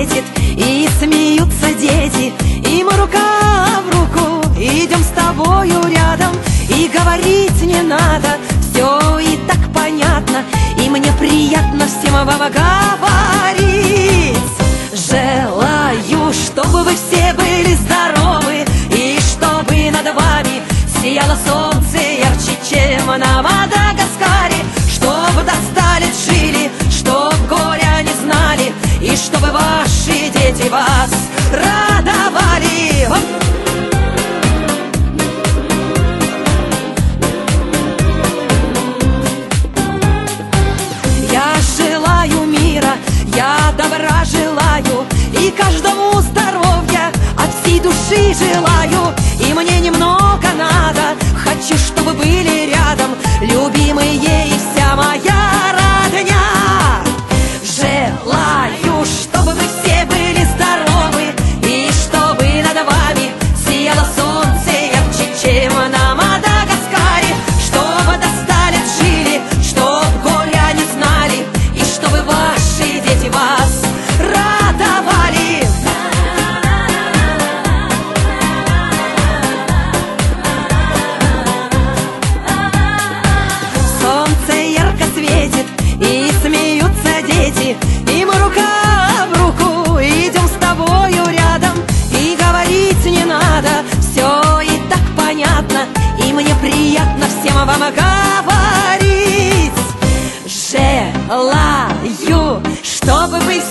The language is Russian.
светит, и смеются дети, и мы рука в руку идем с тобою рядом. И говорить не надо, все и так понятно, и мне приятно всем вам говорить. Желаю, чтобы вы все были здоровы, и чтобы над вами сияло солнце ярче, чем на Мадагаскаре. Чтобы до 100 лет жили, чтоб горя не знали, и чтобы ваши дети вас радовали. Я желаю мира, я добра желаю, и каждому здоровья от всей души желаю. И мне немного надо, хочу, чтобы были рядом любимые и вся моя родня. Желаю, чтобы вы все были здоровы, и чтобы над вами сияло солнце ярче, чем на Мадагаскаре. Чтобы до 100 лет жили, чтоб горя не знали, и чтобы ваши дети вас радовали. Солнце ярко светит, и смеются дети, и мы рука в руку идем с тобою рядом. И говорить не надо, все и так понятно, и мне приятно всем вам говорить. Желаю, чтобы вы